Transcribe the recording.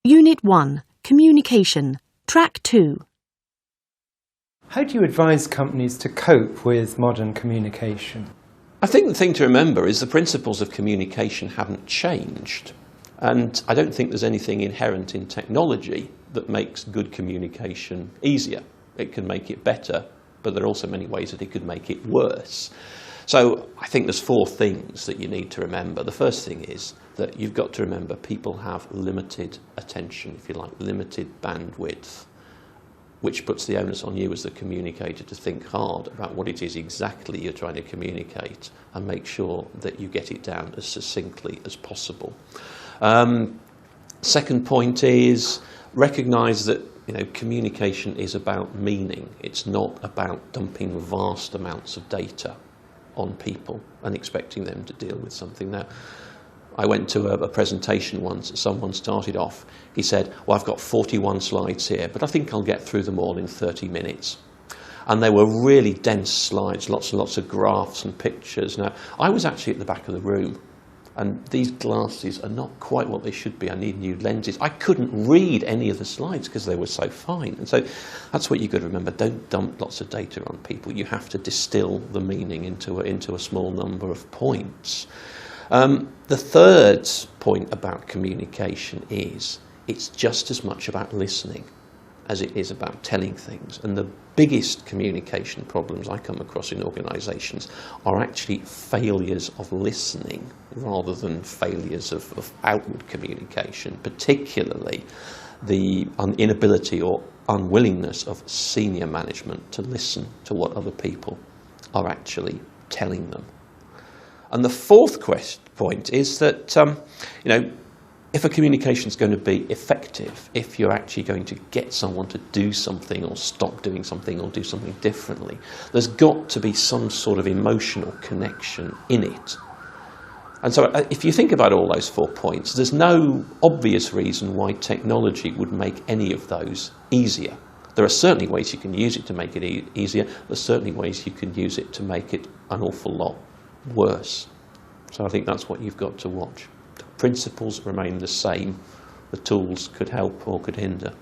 Unit 1. Communication. Track 2. How do you advise companies to cope with modern communication? I think the thing to remember is the principles of communication haven't changed. And I don't think there's anything inherent in technology that makes good communication easier. It can make it better, but there are also many ways that it could make it worse. So I think there's 4 things that you need to remember. The first thing is that you've got to remember people have limited attention, if you like, limited bandwidth, which puts the onus on you as the communicator to think hard about what it is exactly you're trying to communicate and make sure that you get it down as succinctly as possible. Second point is recognise that communication is about meaning. It's not about dumping vast amounts of data on people and expecting them to deal with something. Now, I went to a presentation once. Someone started off. He said, well, I've got 41 slides here, but I think I'll get through them all in 30 minutes. And they were really dense slides, lots and lots of graphs and pictures. Now, I was actually at the back of the room, and these glasses are not quite what they should be. I need new lenses. I couldn't read any of the slides because they were so fine. And so that's what you've got to remember. Don't dump lots of data on people. You have to distill the meaning into a small number of points. The third point about communication is it's just as much about listening as it is about telling things. And the biggest communication problems I come across in organisations are actually failures of listening rather than failures of outward communication, particularly the inability or unwillingness of senior management to listen to what other people are actually telling them. And the fourth point is that, if a communication is going to be effective, if you're actually going to get someone to do something or stop doing something or do something differently, there's got to be some sort of emotional connection in it. And so if you think about all those 4 points, there's no obvious reason why technology would make any of those easier. There are certainly ways you can use it to make it easier. There's certainly ways you can use it to make it an awful lot worse. So I think that's what you've got to watch. The principles remain the same. The tools could help or could hinder.